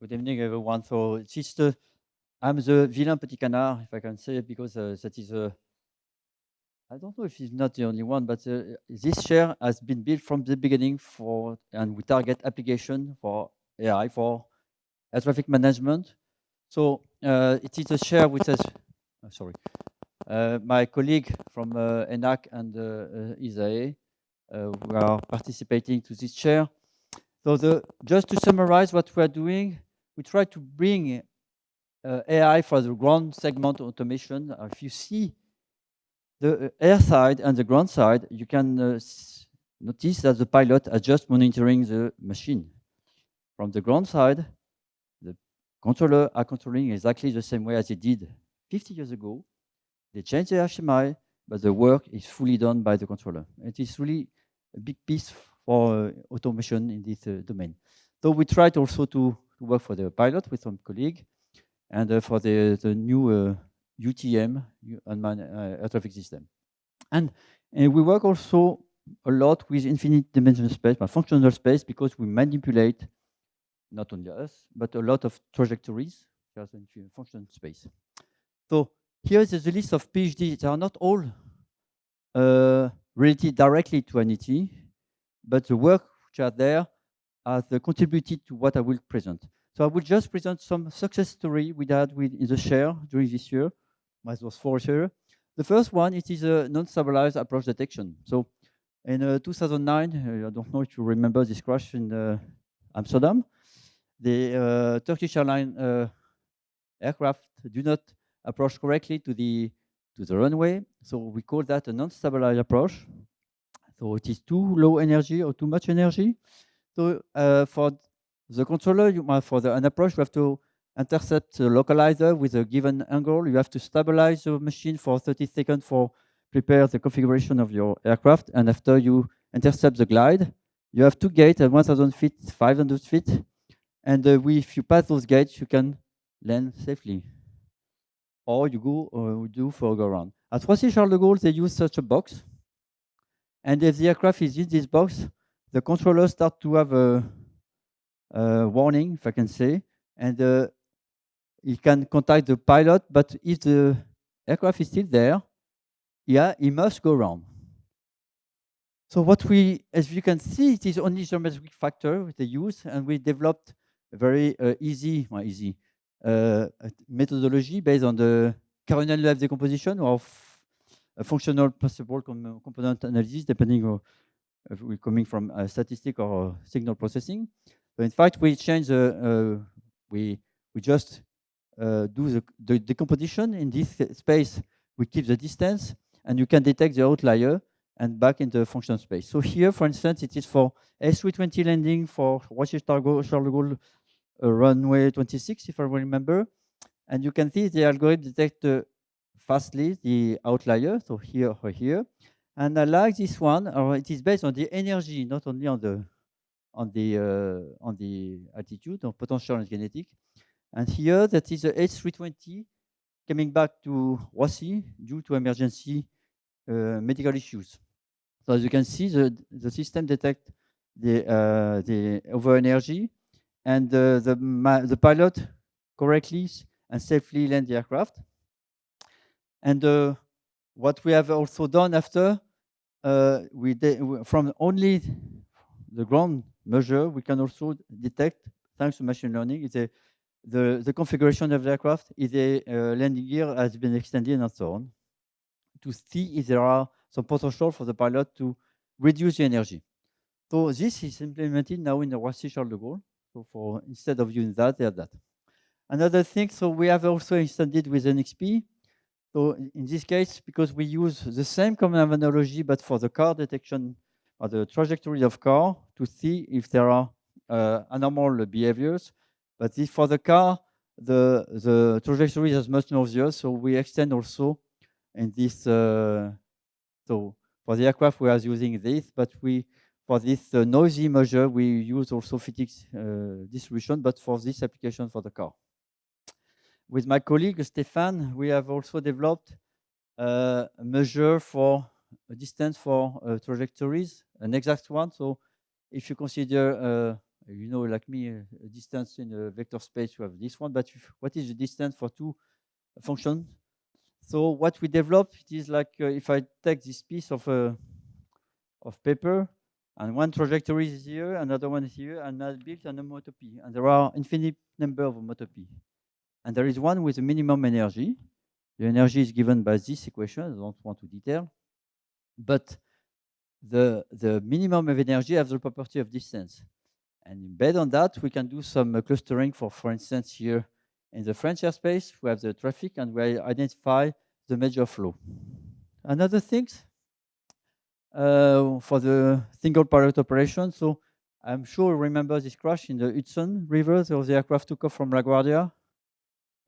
Good evening, everyone. So it's just, I'm the villain petit canard, if I can say, because that is I don't know if he's not the only one, but this chair has been built from the beginning for, and we target application for AI, for air traffic management. So it is a chair which has, sorry, my colleague from ENAC and ISAE, we are participating to this chair. So just to summarize what we are doing, we try to bring AI for the ground segment automation. If you see the air side and the ground side, you can notice that the pilot is just monitoring the machine. From the ground side, the controller are controlling exactly the same way as they did 50 years ago. They changed the HMI, but the work is fully done by the controller. It is really a big piece for automation in this domain. So we tried also to work for the pilot with some colleague, and for the new UTM, unmanned air traffic system. And we work also a lot with infinite dimensional space, functional space, because we manipulate not only us, but a lot of trajectories just in functional space. So here is the list of PhDs. They are not all related directly to NET, but the work which are there has contributed to what I will present. So I will just present some success story we had in the share during this year. It was 4 years. The first one, it is a non-stabilized approach detection. So in 2009, I don't know if you remember this crash in Amsterdam. The Turkish airline aircraft do not approach correctly to the runway. So we call that a non-stabilized approach. So it is too low energy or too much energy. So for the controller, for an approach, you have to intercept the localizer with a given angle. You have to stabilize the machine for 30 seconds for prepare the configuration of your aircraft. And after you intercept the glide, you have two gates at 1,000 feet, 500 feet. And if you pass those gates, you can land safely. Or you do for a go around. At Roissy-Charles de Gaulle, they use such a box. And if the aircraft is in this box, the controller start to have a warning, if I can say, and he can contact the pilot, but if the aircraft is still there, yeah, he must go around. So as you can see, it is only geometric factor they use, and we developed a very easy methodology based on the carinal life decomposition of a functional possible component analysis, depending on if we're coming from statistic or signal processing. So in fact, we change we just do the decomposition in this space. We keep the distance, and you can detect the outlier and back in the function space. So here, for instance, it is for S320 landing for Roissy-Charles de Gaulle runway 26, if I remember. And you can see the algorithm detect fastly the outlier. So here or here. And I like this one, or it is based on the energy, not only on the altitude, or potential and kinetic. And here, that is the H320 coming back to Roissy due to emergency medical issues. So as you can see, the system detects the over energy, and the pilot correctly and safely land the aircraft. And what we have also done after, from only the ground measure, we can also detect, thanks to machine learning, the configuration of the aircraft, if the landing gear has been extended and so on, to see if there are some potential for the pilot to reduce the energy. So this is implemented now in the Roissy-Charles de Gaulle. So instead of using that, they have that. Another thing, so we have also extended with NXP. So in this case, because we use the same common analogy, but for the car detection or the trajectory of car to see if there are abnormal behaviors. But if for the car, the trajectory is much noisier, so we extend also in this. So for the aircraft, we are using this, but for this noisy measure, we use also physics distribution, but for this application for the car. With my colleague Stéphane, we have also developed a measure for a distance for trajectories, an exact one. So if you consider You know, like me, a distance in a vector space, you have this one, but what is the distance for two functions? So what we develop, it is like if I take this piece of paper, and one trajectory is here, another one is here, and I built an homotopy. And there are infinite number of homotopy. And there is one with a minimum energy. The energy is given by this equation. I don't want to detail. But the minimum of energy has the property of distance. And based on that, we can do some clustering for instance, here in the French airspace, we have the traffic and we identify the major flow. Another thing, for the single pilot operation. So I'm sure you remember this crash in the Hudson River. So the aircraft took off from LaGuardia,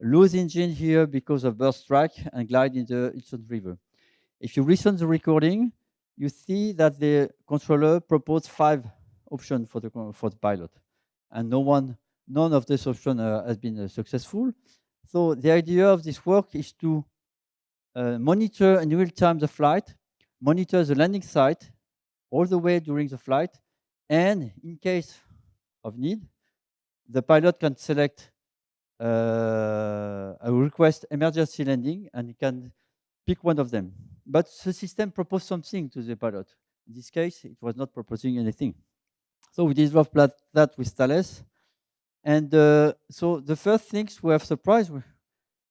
lose engine here because of burst strike, and glide in the Hudson River. If you listen to the recording, you see that the controller proposed 5 options for the pilot, and none of these options has been successful. So the idea of this work is to monitor in real time the flight, monitor the landing site all the way during the flight, and in case of need, the pilot can select a request emergency landing, and he can pick one of them. But the system proposed something to the pilot. In this case, it was not proposing anything. So we developed that with Thales. And so the first things we have surprised,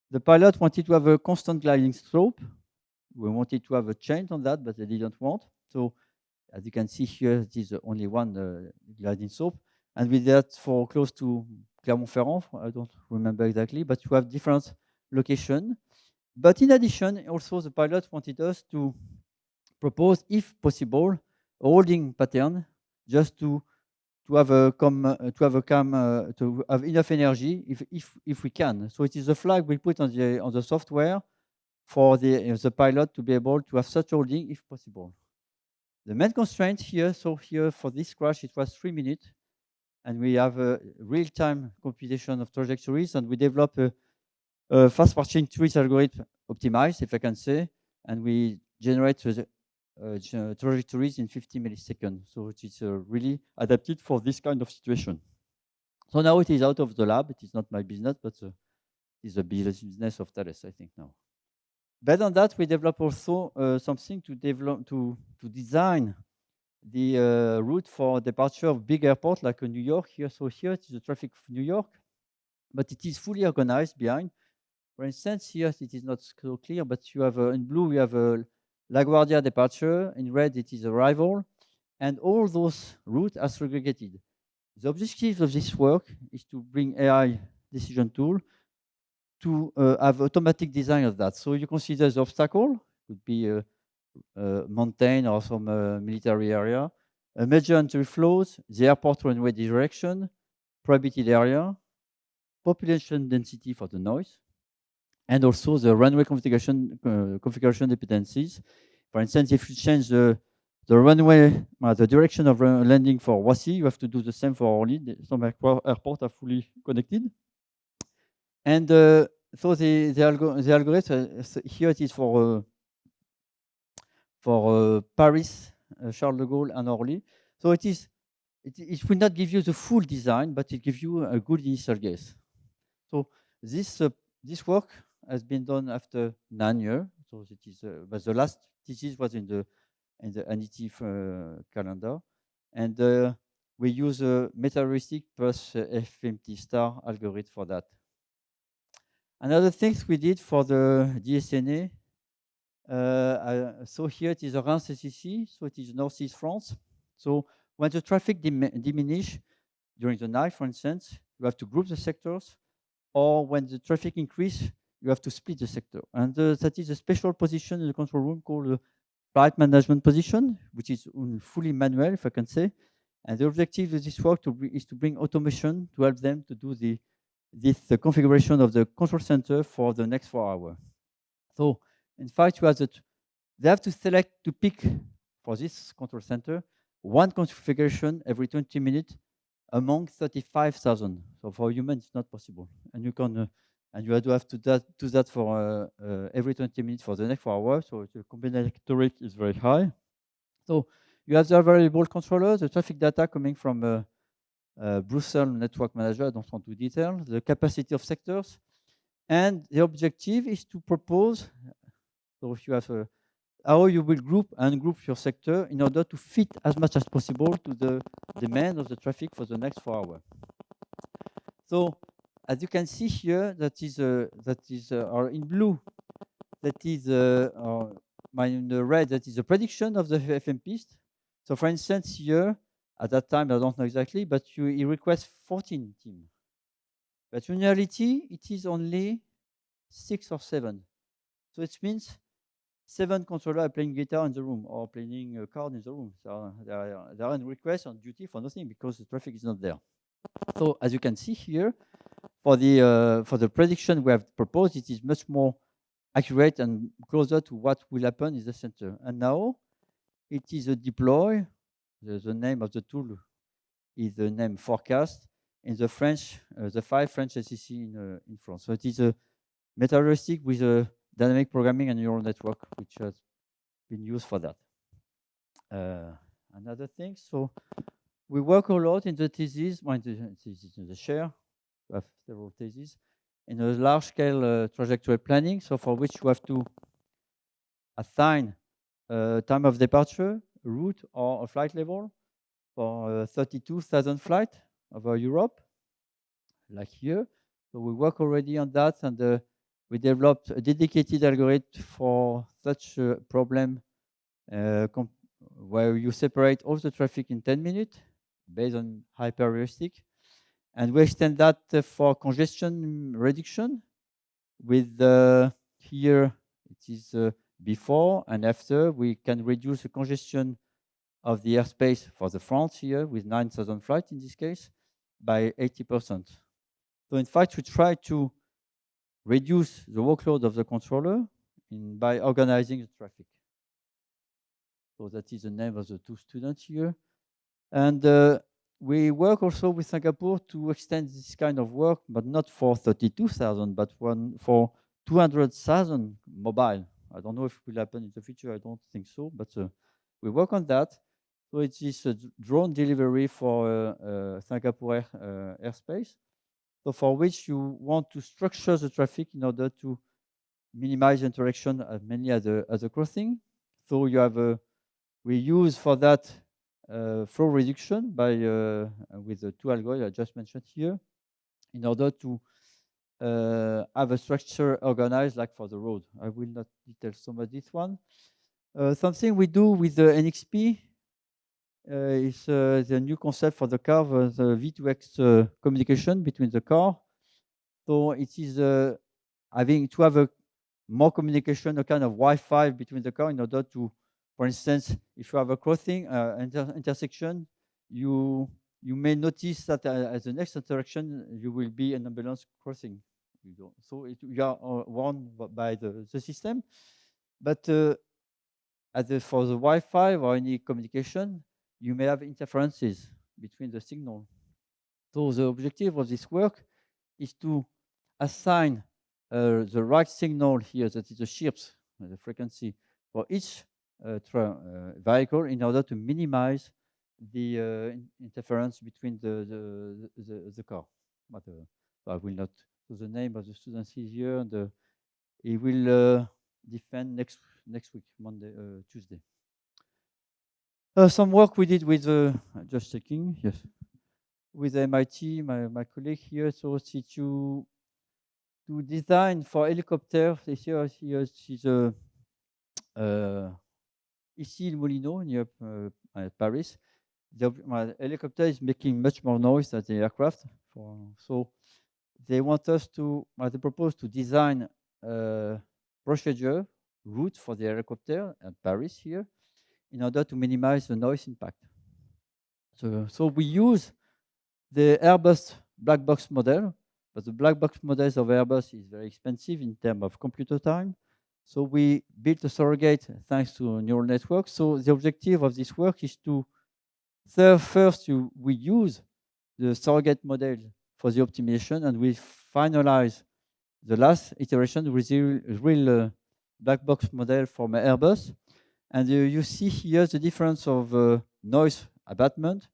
the pilot wanted to have a constant gliding slope. We wanted to have a change on that, but they didn't want. So as you can see here, it is only one gliding slope. And with that for close to Clermont-Ferrand, I don't remember exactly, but you have different location. But in addition, also the pilot wanted us to propose, if possible, a holding pattern just to have enough energy if we can. So it is a flag we put on the software for the pilot to be able to have such holding if possible. The main constraint here, so here for this crash, it was 3 minutes, and we have a real-time computation of trajectories, and we develop a fast marching trees algorithm optimized, if I can say, and we generate the trajectories in 50 milliseconds. So it is really adapted for this kind of situation. So now it is out of the lab. It is not my business, but it is the business of Thales, I think now. Based on that, we develop also something to design the route for departure of big airport like New York here. So here it is the traffic of New York, but it is fully organized behind. For instance, here it is not so clear, but you have in blue you have a LaGuardia departure. In red it is arrival, and all those routes are segregated. The objective of this work is to bring AI decision tool to have automatic design of that. So you consider the obstacle, could be a mountain or some military area, a major entry flows, the airport runway direction, prohibited area, population density for the noise, and also the runway configuration dependencies. For instance, if you change the runway, the direction of landing for Roissy, you have to do the same for Orly. Some airports are fully connected. And so the algorithm, here it is for Paris, Charles de Gaulle, and Orly. So it will not give you the full design, but it gives you a good initial guess. So this work has been done after 9 years. So it is, but the last thesis was in the NET calendar, and we use a meta-heuristic plus FMT star algorithm for that. Another things we did for the DSNA. So here it is around CCC, so it is northeast France. So when the traffic diminish during the night, for instance, you have to group the sectors, or when the traffic increase, you have to split the sector. And that is a special position in the control room called the flight management position, which is fully manual, if I can say. And the objective of this work is to bring automation to help them to do this configuration of the control center for the next 4 hours. So in fact, you have they have to pick for this control center one configuration every 20 minutes among 35,000. So for a human, it's not possible. And you can and you have to do that for every 20 minutes for the next 4 hours. So the combinatoric is very high. So you have the variable controller, the traffic data coming from Brussels network manager, I don't want to detail, the capacity of sectors. And the objective is to propose, so if you have how you will group and ungroup your sector in order to fit as much as possible to the demand of the traffic for the next 4 hours. So as you can see here, that is or in blue, that is in the red, that is a prediction of the FM piste. So for instance, here, at that time, I don't know exactly, but you request 14 teams. But in reality, it is only 6 or 7. So it means 7 controllers are playing guitar in the room or playing a card in the room. So they are in request on duty for nothing because the traffic is not there. So as you can see here, for the prediction we have proposed, it is much more accurate and closer to what will happen in the center. And now it is a deploy. The name of the tool is the name forecast in the French, the 5 French SEC in France. So it is a meta-heuristic with a dynamic programming and neural network, which has been used for that. Another thing, so we work a lot in the thesis, in the share, we have several theses, in a large-scale trajectory planning, so for which you have to assign time of departure, route, or a flight level for 32,000 flights over Europe, like here. So we work already on that, and we developed a dedicated algorithm for such a problem where you separate all the traffic in 10 minutes based on hyper-heuristic. And we extend that for congestion reduction with here it is before and after. We can reduce the congestion of the airspace for the France here with 9,000 flights in this case by 80%. So in fact, we try to reduce the workload of the controller by organizing the traffic. So that is the name of the 2 students here. And we work also with Singapore to extend this kind of work, but not for 32,000, but for 200,000 mobile. I don't know if it will happen in the future. I don't think so, but we work on that. So it is a drone delivery for Singapore airspace. So for which you want to structure the traffic in order to minimize interaction mainly at the crossing. So you have we use for that flow reduction by with the 2 algorithms I just mentioned here, in order to have a structure organized like for the road. I will not detail so much this one. Something we do with the NXP is the new concept for the car, the V2X communication between the car. So it is having to have a more communication, a kind of Wi-Fi between the car in order to, for instance, if you have a crossing intersection, you may notice that at the next interaction you will be an ambulance crossing. So you are warned by the system, but for the Wi-Fi or any communication, you may have interferences between the signal. So the objective of this work is to assign the right signal here, that is the shifts, the frequency for each vehicle in order to minimize the interference between the car. But I will not. So the name of the student is here, and he will defend next week, Monday, Tuesday. Some work we did with just checking, yes, with MIT, my colleague here. So to design for helicopter, here is ici le Molino near Paris. My helicopter is making much more noise than the aircraft. So they want us to, they propose to design a procedure route for the helicopter at Paris here in order to minimize the noise impact. So we use the Airbus black box model, but the black box models of Airbus is very expensive in terms of computer time. So we built a surrogate thanks to a neural network. So the objective of this work is to first we use the surrogate model for the optimization, and we finalize the last iteration with the real black box model from Airbus. And you see here the difference of noise abatement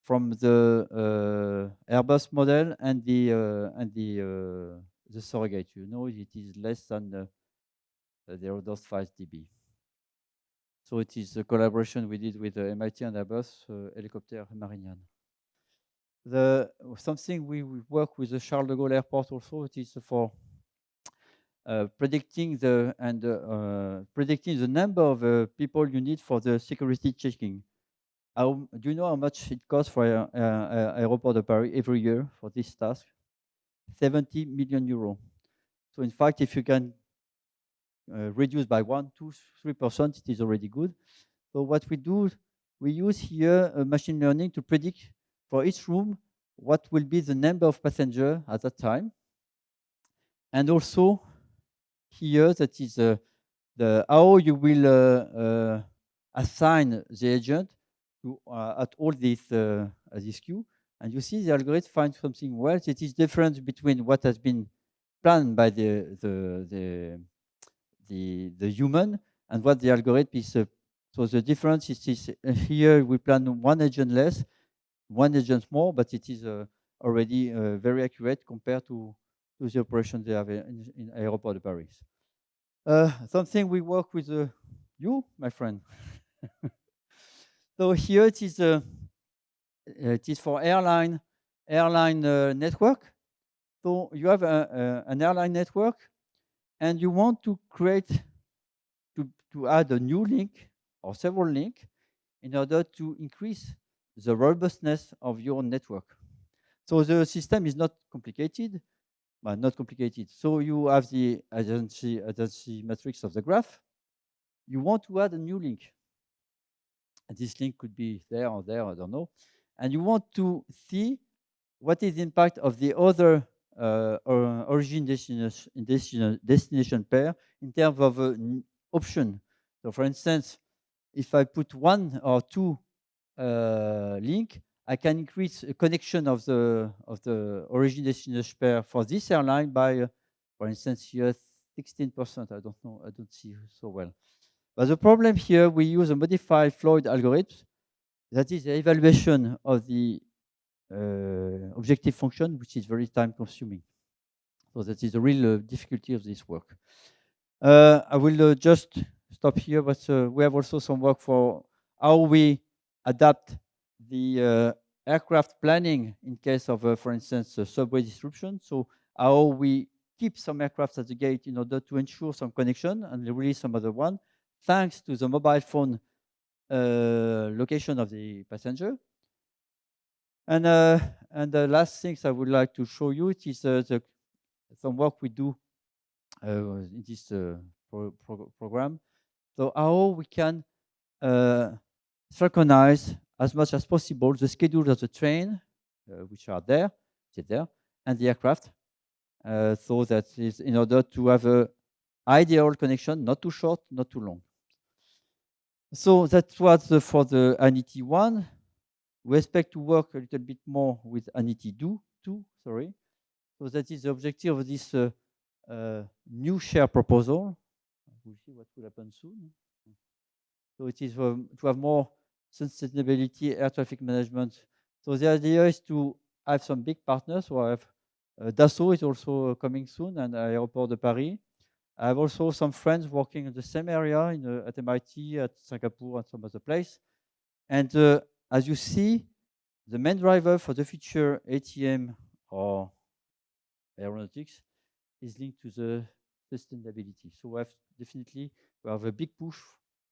from the Airbus model and the surrogate. You know, it is less than the Rodos 5 dB. So it is a collaboration we did with MIT and Airbus helicopter Marinian. Something we work with the Charles de Gaulle Airport also. It is for predicting the number of people you need for the security checking. Do you know how much it costs for Aéroport de Paris every year for this task? 70 million euros. So in fact, if you can reduce by 1, 2, 3%, it is already good. So what we do, we use here machine learning to predict for each room what will be the number of passengers at that time. And also here, that is how you will assign the agent to at all this queue. And you see the algorithm finds something well. It is different between what has been planned by the human and what the algorithm is. So the difference is here we plan one agent less, one agent more, but it is already very accurate compared to the operation they have in Aéroport de Paris. Something we work with you, my friend. So here it is for airline network. So you have an airline network, and you want to create to add a new link or several links in order to increase the robustness of your network. So the system is not complicated, but not complicated. So you have the adjacency matrix of the graph. You want to add a new link. And this link could be there or there, I don't know. And you want to see what is the impact of the other origin destination pair in terms of option. So for instance, if I put one or two link, I can increase a connection of the origin destination pair for this airline by, for instance, here 16%. I don't know, I don't see so well. But the problem here, we use a modified Floyd algorithm. That is the evaluation of the objective function, which is very time consuming. So that is the real difficulty of this work. I will just stop here, but we have also some work for how we adapt the aircraft planning in case of, for instance, subway disruption. So how we keep some aircraft at the gate in order to ensure some connection and release some other one, thanks to the mobile phone location of the passenger. And the last things I would like to show you, it is some work we do in this program. So how we can synchronize as much as possible the schedule of the train, which are there, and the aircraft, so that is in order to have a ideal connection, not too short, not too long. So that was for the ANITI 1. We expect to work a little bit more with ANITI 2. Sorry. So that is the objective of this new share proposal. We'll see what will happen soon. So it is to have more sustainability air traffic management. So the idea is to have some big partners. So I have Dassault is also coming soon, and Aéroport de Paris. I have also some friends working in the same area at MIT, at Singapore, and some other place. And as you see, the main driver for the future ATM or aeronautics is linked to the sustainability. So we have a big push,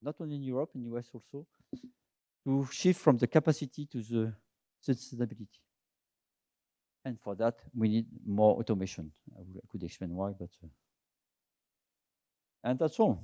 not only in Europe, in US also, to shift from the capacity to the sustainability. And for that, we need more automation. I could explain why, but and that's all.